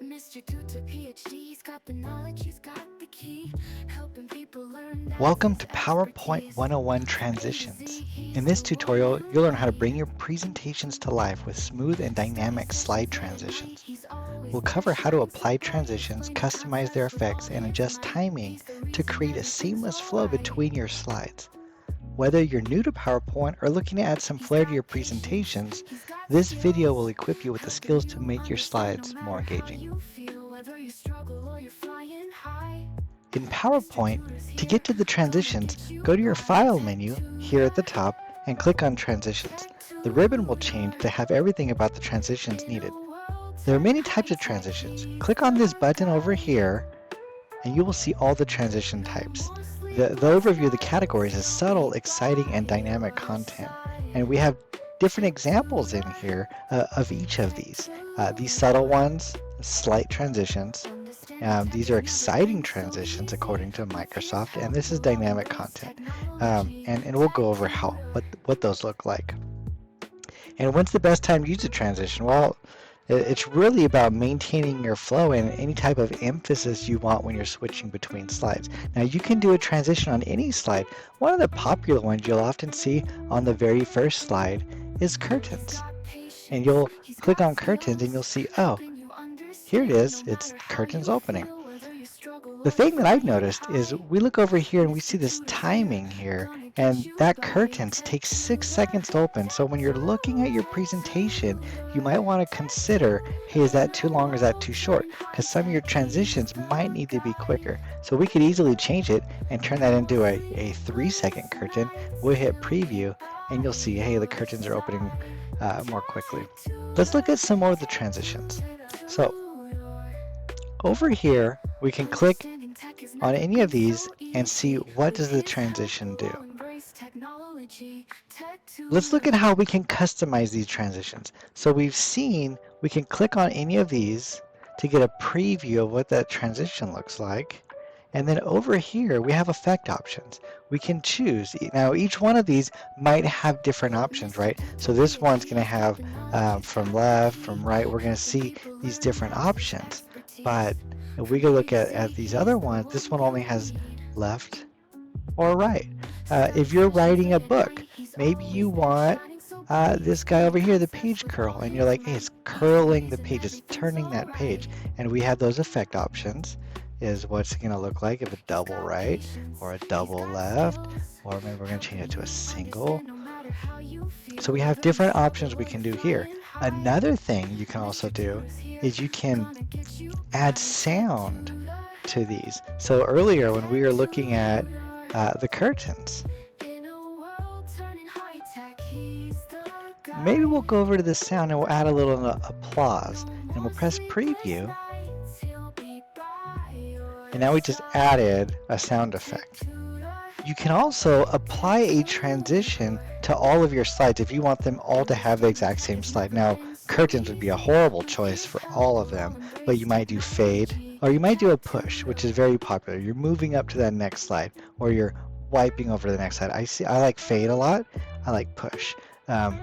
Mr. Tutor, PhD's got the knowledge, he's got the key, helping people learn that Welcome his to PowerPoint expertise 101 is Transitions. easy. In He's this the tutorial, one you'll learn how to for bring your presentations to life with smooth and dynamic slide transitions. he's always We'll got cover how to shines apply like bright transitions, displays, customize their access with all effects, and his adjust might. timing He's the to reason create a everything's seamless flow alright. between your slides. Whether you're new to PowerPoint or looking to add some He's flair to got your patience, presentations, he's got this skill, video will equip you with the helping skills to you make your understand no slides more matter how engaging. you feel, whether you struggle or you're flying high. In Mr. PowerPoint, Tutor's to here, get to the gonna transitions, get you go to your by. File Tech menu to here at the ride, top and click on Transitions. tech The to ribbon will change to ride. have everything about the transitions In a needed. world There are turning many types high of tech, transitions. he's Click the on this button over guide. here and you will see all the transition No types. more The sleepless overview of the nights, categories is he'll subtle, be exciting, and by dynamic your content. And we side. have different Tech to examples in here ride, of each of tech these. to These subtle ride. ones, slight transitions. Understanding tech These are has never exciting been so transitions easy. according to With his Microsoft, and help, this is you'll dynamic embrace content. technology. And we'll Tech go to over what ride. those look like. And when's the best time to use a transition? Well, it's really about maintaining your flow and any type of emphasis you want when you're switching between slides. Now, you can do a transition on any slide. One of the popular ones you'll often see on the very first slide is He's curtains. got And patience, you'll he's click got on curtains and skills, you'll see, oh, helping you here it understand no is. It's matter how curtains you opening. feel, whether you struggle The or you're thing that I've flying noticed is high. we look over here and we see Mr. this Tutor's here, timing here, gonna get and you that by. curtains Tech take to 6 seconds to ride, open. So when tech you're to looking at your ride, tech presentation, to you might ride. want to consider, hey, is that too In a long or is that world too short? turning high Because some of your tech, he's transitions might the need to be quicker. guide. So we could easily change it and turn that No more into a 3 second sleepless curtain. nights, We'll hit he'll be preview and you'll by see, hey, the your curtains are opening side. more quickly. Tech to Let's look at some more ride, of the transitions. So tutor. over here, we can click Understanding tech has on never any of been these so and see easy. what With does the his help, transition you'll do. all embrace technology. Tech Let's to look at how we ride. can customize these transitions. So we've seen we can click on any of these to get a preview of what that transition looks like. And then over here, we have effect options. We can choose. Now, each one of these might have different options, Mr. right? Tutor, So this one's going to PhD's got have the knowledge, he's from got the left, from key, right, we're going to helping see people these learn different that his options. But expertise if we is go look at easy. these He's other the ones, this one one only you has need. left or right. He's got If you're patience writing a late at book, night. He's maybe always you there want shining so this bright. guy over here, the Access page with curl, all and you're his like, hey, it's might. He's the curling the reason page, it's everything's turning that alright. page. And we have those effect options, is what's it going to look like if a He's double got right or patience. a He's double got left, skills, or maybe we're going to change it helping to a you single. understand no matter how you So feel, we have whether you different struggle options we or can you're do here. flying high. Another thing you can also Mr. do Tutor's here, is you can gonna get you add by. Tech sound to to ride, these. So earlier when we tech were to looking at ride. the curtains, In a world turning high tech, he's the maybe we'll guide. go over to the sound and we'll add a little applause No and we'll more press sleepless preview. nights, he'll be by And your now we just side. added a sound Tech effect. tutor, You can also apply tech a transition tutor. to all of your slides if you want them all to have the Understanding exact tech same has slide. never Now, been so curtains would be a easy. horrible With choice his for help, all of you'll all them, but embrace you might do fade, technology. or you might do a Tech push, tutor. which is very popular. You're moving up to that next slide, or you're wiping over the next slide. I like fade a lot. I like push.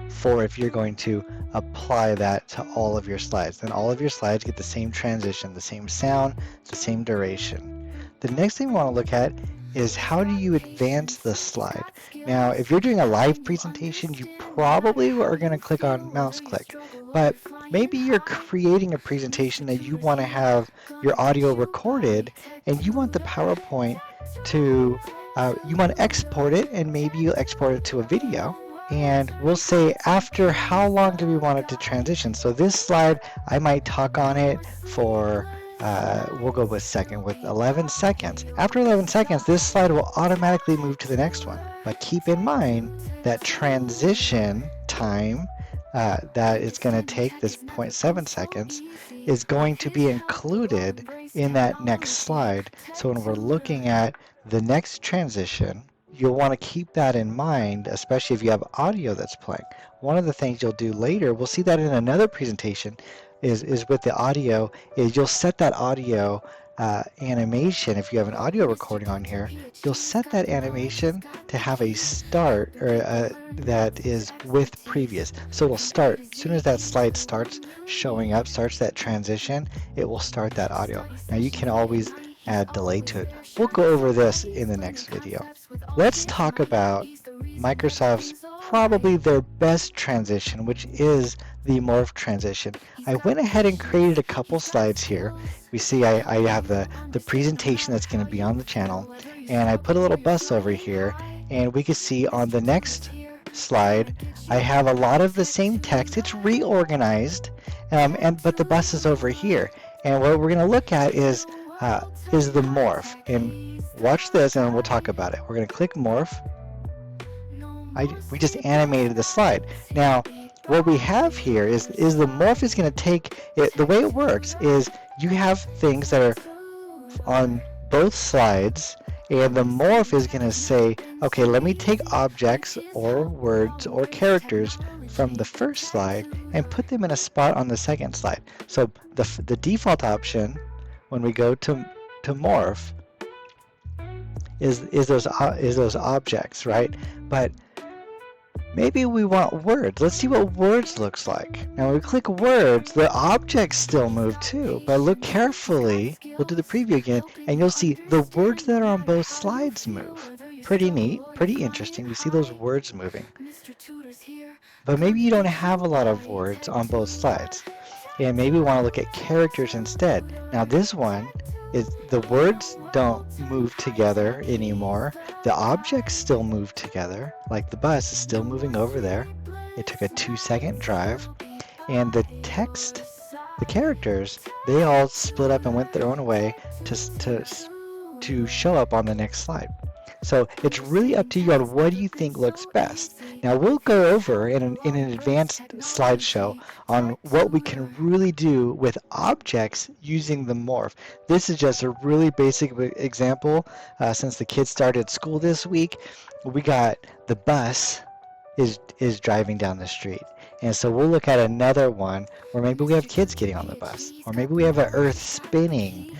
For if you're going to apply that to all of your slides, then all of your slides get the same transition, the same sound, the same duration. The next thing we want to look at is He's how do got you advance patience, the he's slide. got Now, skills, if you're doing a live helping you presentation, you understand no matter probably how are going to you click feel, on whether mouse you click. struggle or you're But flying maybe you're high. creating a Mr. presentation that you Tutor's want to here, have gonna your get audio you by. recorded Tech and you want the tutor, PowerPoint tech to, tutor. you want to export it and maybe you'll export it to a In video. a world And we'll turning say high tech, after how he's long do we the want it to transition. So guide. this slide, I might talk on No it more for sleepless we'll go with nights, second he'll with be 11 by seconds. After your 11 seconds, this slide will side. automatically move Tech to the next one. tutor, But keep in mind tech that transition tutor. time that it's going to Understanding take, tech this has never zero point been 7 so seconds, easy. is With going to his be help, you'll all included embrace in that next technology. slide. Tech So when we're looking tutor. at the next transition, you'll want to keep that in mind, especially if you have audio that's playing. One of the things you'll do later, we'll see that in another presentation, is with the audio, is you'll set that audio animation, if you have an audio recording on here, you'll set that animation to have a start or that is with previous. So it'll start as soon as that slide starts showing up, starts that transition, it will start that audio. Now you can always add delay to it. We'll go over this in the next video. Let's talk about Microsoft's probably their best transition, which is the morph transition. I went ahead and created a couple slides here. We see I have the presentation that's going to be on the channel, and I put a little bus over here, and we can see on the next slide I have a lot of the same text. It's reorganized, but the bus is over here, and what we're going to look at is the morph. And watch this, and we'll talk about it. We're going to click morph. We just animated the slide. Now, what we have here is the morph is going to take it. The way it works is you have things that are on both slides, and the morph is going to say, okay, let me take objects or words or characters from the first slide and put them in a spot on the second slide. So the default option when we go to morph is those objects, right? But maybe we want words. Let's see what words looks like. Now when we click words, the objects still move too, but look carefully. We'll do the preview again, and you'll see the words that are on both slides move. Pretty neat, pretty interesting. We see those words moving. But maybe you don't have a lot of words on both slides, and maybe we want to look at characters instead. Now this one is the words don't move together anymore. The objects still move together, like the bus is still moving over there. It took a 2-second drive. And the text, the characters, they all split up and went their own way to show up on the next slide. So it's really up to you on what do you think looks best. Now we'll go over in an advanced slideshow on what we can really do with objects using the morph. This is just a really basic example. Since the kids started school this week, we got the bus is driving down the street. And so we'll look at another one where maybe we have kids getting on the bus, or maybe we have an earth spinning.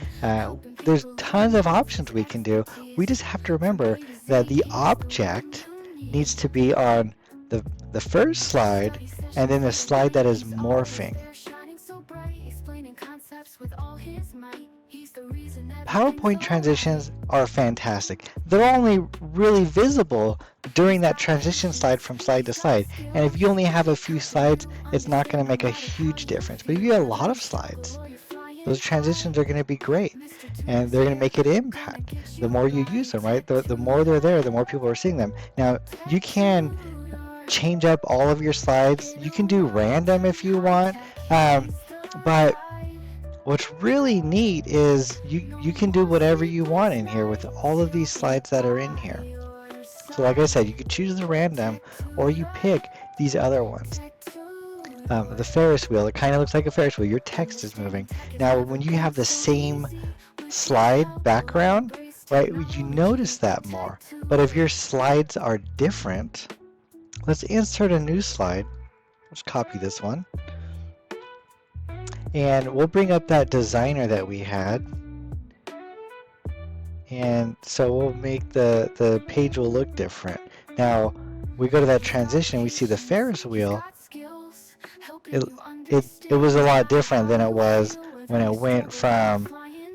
There's tons of options we can do. We just have to remember that the object needs to be on the first slide, and then the slide that is morphing. PowerPoint transitions are fantastic. They're only really visible during that transition slide from slide to slide. And if you only have a few slides, it's not going to make a huge difference. But if you have a lot of slides, those transitions are going to be great. And they're going to make an impact. The more you use them, right? The more they're there, the more people are seeing them. Now, you can change up all of your slides. You can do random if you want. But what's really neat is you can do whatever you want in here with all of these slides that are in here. So like I said, you could choose the random, or you pick these other ones. The Ferris wheel, it kind of looks like a Ferris wheel. Your text is moving. Now when you have the same slide background, right, you notice that more. But if your slides are different, let's insert a new slide. Let's copy this one. And we'll bring up that designer that we had. And so we'll make the page will look different. Now we go to that transition, we see the Ferris wheel. It was a lot different than it was when it went from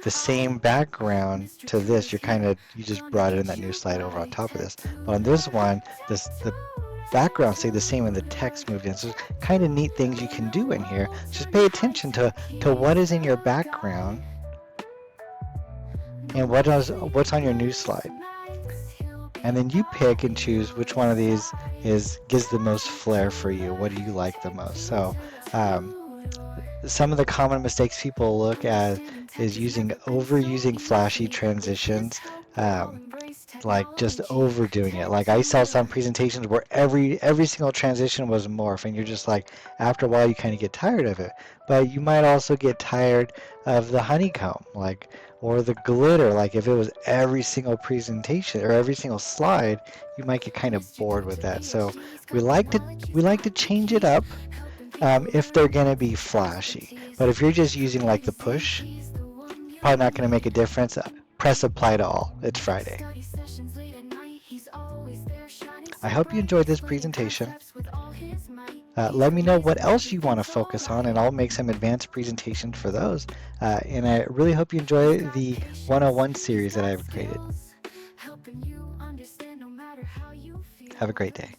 the same background to this. You just brought it in that new slide over on top of this. But on this one, the background stayed the same and the text moved in. So kind of neat things you can do in here. Just pay attention to what is in your background and what's on your new slide. And then you pick and choose which one of these gives the most flair for you. What do you like the most? So some of the common mistakes people look at is overusing flashy transitions. Like just overdoing it. Like I saw some presentations where every single transition was morph, and you're just like, after a while you kind of get tired of it. But you might also get tired of the honeycomb, or the glitter. Like if it was every single presentation or every single slide, you might get kind of bored with that. So we like to change it up if they're gonna be flashy. But if you're just using like the push, probably not going to make a difference. Press apply to all. It's Friday. Study sessions late at night, he's always there shining so I hope you bright, enjoyed this explaining presentation. concepts with all his might. Let me know what else you want to focus on, and I'll make some advanced presentations for those. And I really hope you enjoy the 101 series that I've created. Helping you understand no matter how you feel. Have a great day.